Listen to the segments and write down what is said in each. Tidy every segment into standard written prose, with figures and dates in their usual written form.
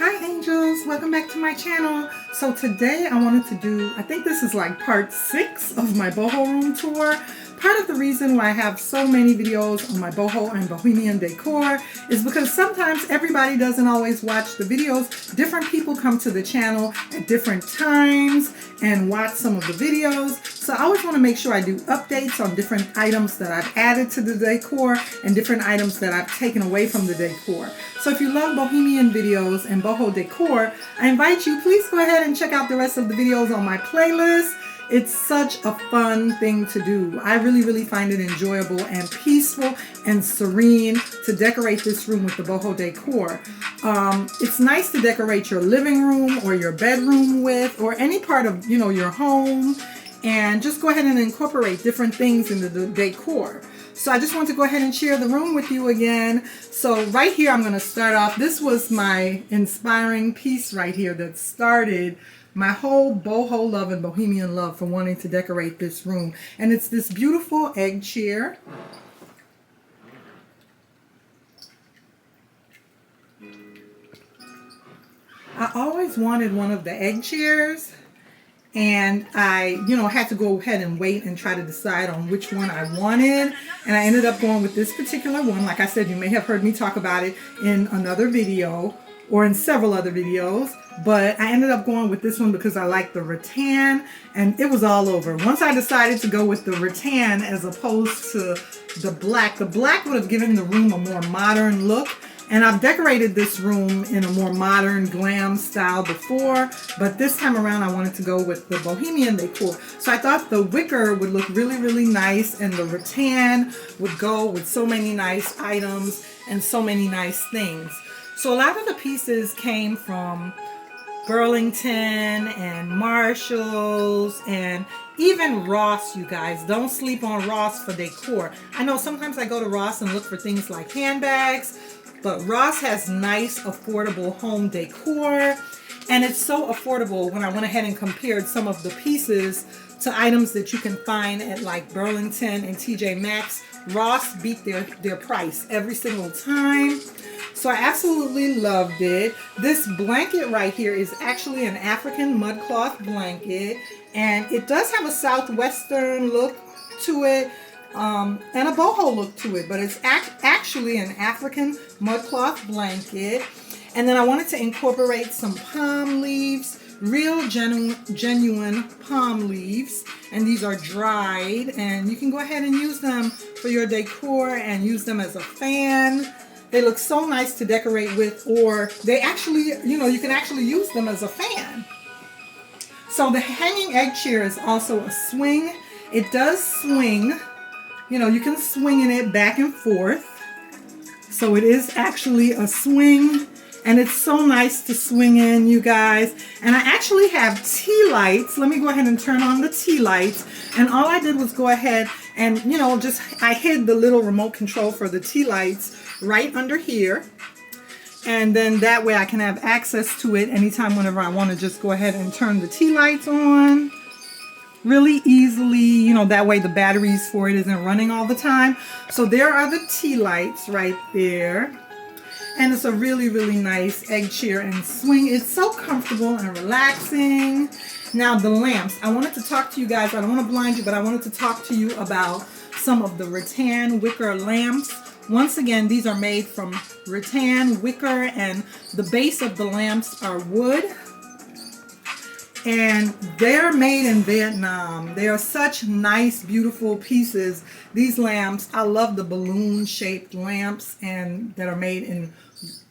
Hi angels, welcome back to my channel. So today I wanted to do, I think this is like part 6 of my boho room tour. Part of the reason why I have so many videos on my boho and bohemian decor is because sometimes everybody doesn't always watch the videos. Different people come to the channel at different times and watch some of the videos. So I always want to make sure I do updates on different items that I've added to the decor and different items that I've taken away from the decor. So if you love bohemian videos and boho decor, I invite you, please go ahead and check out the rest of the videos on my playlist. It's such a fun thing to do. I really find it enjoyable and peaceful and serene to decorate this room with the boho decor. It's nice to decorate your living room or your bedroom with, or any part of, your home, and just go ahead and incorporate different things into the decor. So I just want to go ahead and share the room with you again. So right here, I'm going to start off. This was my inspiring piece right here that started my whole boho love and bohemian love for wanting to decorate this room. And it's this beautiful egg chair. I always wanted one of the egg chairs, and I, had to go ahead and wait and try to decide on which one I wanted. And I ended up going with this particular one. Like I said, you may have heard me talk about it in another video or in several other videos, but I ended up going with this one because I like the rattan, and it was all over. Once I decided to go with the rattan as opposed to the black would have given the room a more modern look. And I've decorated this room in a more modern glam style before, but this time around I wanted to go with the bohemian decor. So I thought the wicker would look really nice, and the rattan would go with so many nice items and so many nice things. So a lot of the pieces came from Burlington and Marshalls and even Ross, you guys. Don't sleep on Ross for decor. I know sometimes I go to Ross and look for things like handbags, but Ross has nice, affordable home decor, and it's so affordable. When I went ahead and compared some of the pieces to items that you can find at like Burlington and TJ Maxx, Ross beat their price every single time. So I absolutely loved it. This blanket right here is actually an African mudcloth blanket, and it does have a southwestern look to it. And a boho look to it, but it's actually an African mudcloth blanket. And then I wanted to incorporate some palm leaves, real genuine palm leaves, and these are dried, and you can go ahead and use them for your decor and use them as a fan. They look so nice to decorate with, or they actually, you can actually use them as a fan. So the hanging egg chair is also a swing. It does swing. You can swing in it back and forth. So it is actually a swing, and it's so nice to swing in, you guys. And I actually have tea lights. Let me go ahead and turn on the tea lights. And all I did was go ahead and, I hid the little remote control for the tea lights right under here. And then that way I can have access to it anytime whenever I want to just go ahead and turn the tea lights on really easily. That way the batteries for it isn't running all the time. So there are the tea lights right there. And it's a really nice egg chair and swing. It's so comfortable and relaxing. Now the lamps. I wanted to talk to you guys. I don't want to blind you, but I wanted to talk to you about some of the rattan wicker lamps. Once again, these are made from rattan wicker, and the base of the lamps are wood. And they're made in Vietnam. They are such nice, beautiful pieces. These lamps, I love the balloon-shaped lamps and that are made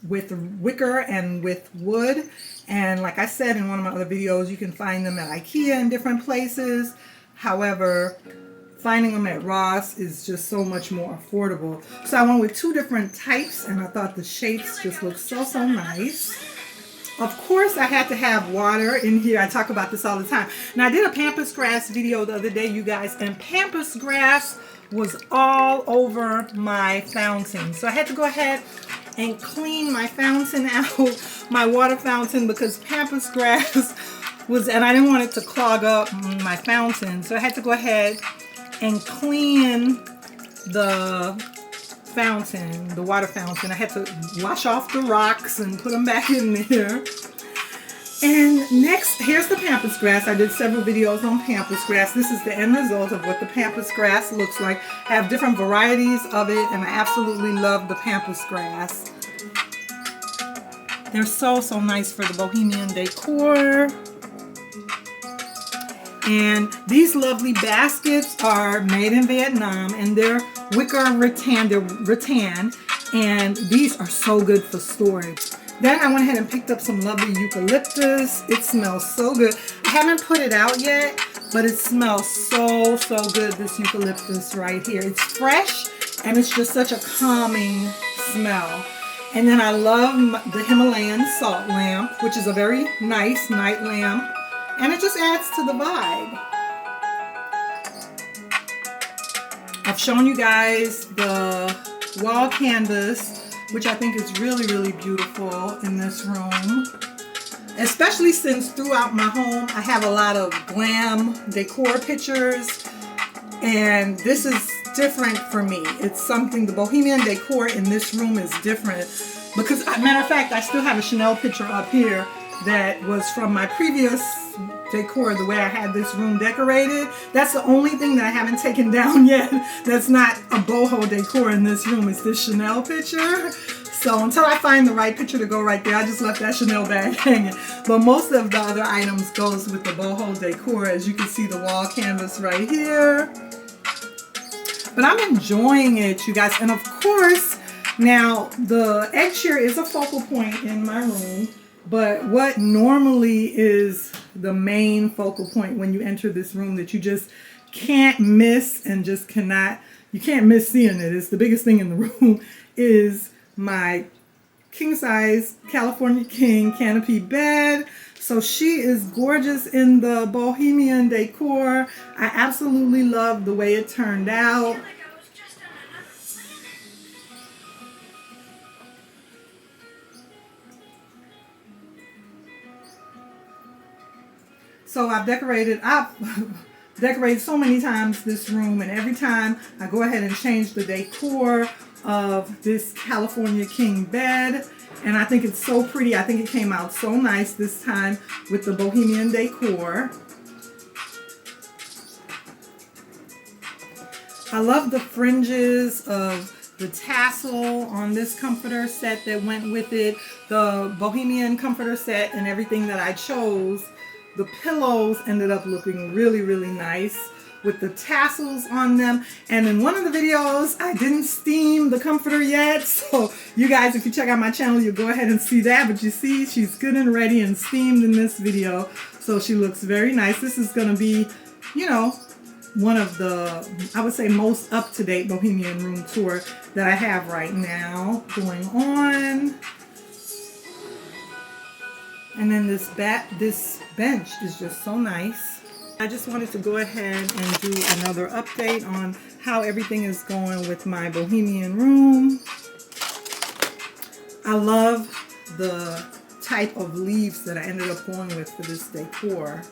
with wicker and with wood. And like I said in one of my other videos, you can find them at IKEA in different places. However, finding them at Ross is just so much more affordable. So I went with 2 different types, and I thought the shapes just look so nice. Of course, I had to have water in here. I talk about this all the time. Now, I did a Pampas Grass video the other day, you guys, and Pampas Grass was all over my fountain. So I had to go ahead and clean my fountain out, my water fountain, because Pampas Grass was, and I didn't want it to clog up my fountain. So I had to go ahead and clean the fountain, the water fountain. I had to wash off the rocks and put them back in there. And next, here's the Pampas Grass. I did several videos on Pampas Grass. This is the end result of what the Pampas Grass looks like. I have different varieties of it, and I absolutely love the Pampas Grass. They're so, so nice for the Bohemian decor. And these lovely baskets are made in Vietnam, and they're wicker rattan. They're rattan, and these are so good for storage. Then I went ahead and picked up some lovely eucalyptus. It smells so good. I haven't put it out yet, but it smells so, so good, this eucalyptus right here. It's fresh, and it's just such a calming smell. And then I love the Himalayan salt lamp, which is a very nice night lamp. And it just adds to the vibe. I've shown you guys the wall canvas, which I think is really, really beautiful in this room. Especially since throughout my home, I have a lot of glam decor pictures. And this is different for me. It's something, the Bohemian decor in this room is different. Because, matter of fact, I still have a Chanel picture up here that was from my previous decor, the way I had this room decorated. That's the only thing that I haven't taken down yet that's not a boho decor in this room, is this Chanel picture. So until I find the right picture to go right there, I just left that Chanel bag hanging. But most of the other items goes with the boho decor. As you can see, the wall canvas right here. But I'm enjoying it, you guys. And of course, now the egg chair is a focal point in my room. But what normally is the main focal point when you enter this room that you just can't miss and just cannot, you can't miss seeing it, it's the biggest thing in the room, is my king size California King canopy bed. So she is gorgeous in the Bohemian decor. I absolutely love the way it turned out. So I've decorated so many times this room, and every time I go ahead and change the decor of this California King bed, and I think it's so pretty. I think it came out so nice this time with the Bohemian decor. I love the fringes of the tassel on this comforter set that went with it, the Bohemian comforter set, and everything that I chose. The pillows ended up looking really, really nice with the tassels on them. And in one of the videos, I didn't steam the comforter yet. So you guys, if you check out my channel, you'll go ahead and see that. But you see, she's good and ready and steamed in this video. So she looks very nice. This is going to be, you know, one of the, I would say, most up-to-date Bohemian room tour that I have right now going on. And then this bench is just so nice. I just wanted to go ahead and do another update on how everything is going with my Bohemian room. I love the type of leaves that I ended up going with for this decor.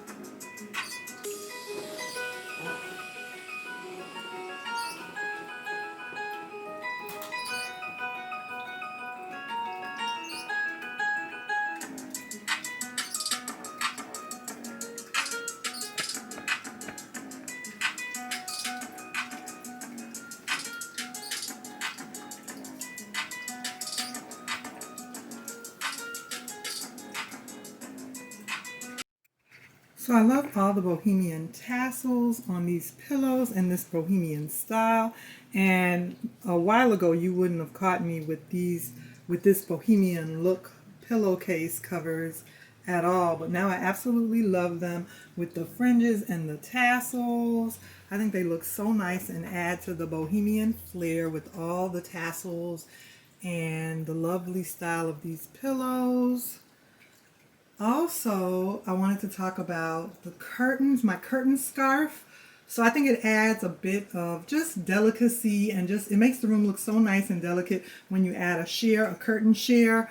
So I love all the Bohemian tassels on these pillows and this Bohemian style. And a while ago, you wouldn't have caught me with this Bohemian look pillowcase covers at all. But now I absolutely love them with the fringes and the tassels. I think they look so nice and add to the Bohemian flair with all the tassels and the lovely style of these pillows. Also, I wanted to talk about the curtains, my curtain scarf. So I think it adds a bit of just delicacy and just, it makes the room look so nice and delicate when you add a curtain sheer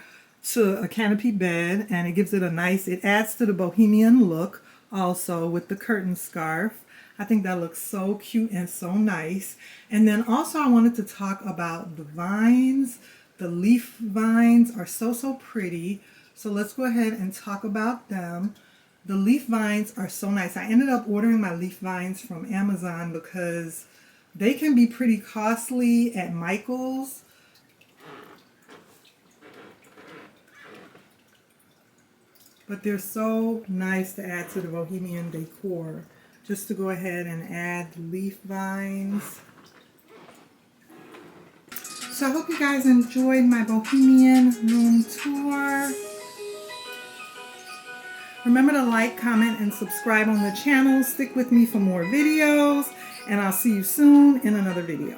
to a canopy bed, and it gives it a nice, it adds to the Bohemian look also with the curtain scarf. I think that looks so cute and so nice. And then also I wanted to talk about the vines. The leaf vines are so pretty. So let's go ahead and talk about them. The leaf vines are so nice. I ended up ordering my leaf vines from Amazon because they can be pretty costly at Michael's. But they're so nice to add to the Bohemian decor. Just to go ahead and add leaf vines. So I hope you guys enjoyed my Bohemian room tour. Remember to like, comment, and subscribe on the channel. Stick with me for more videos, and I'll see you soon in another video.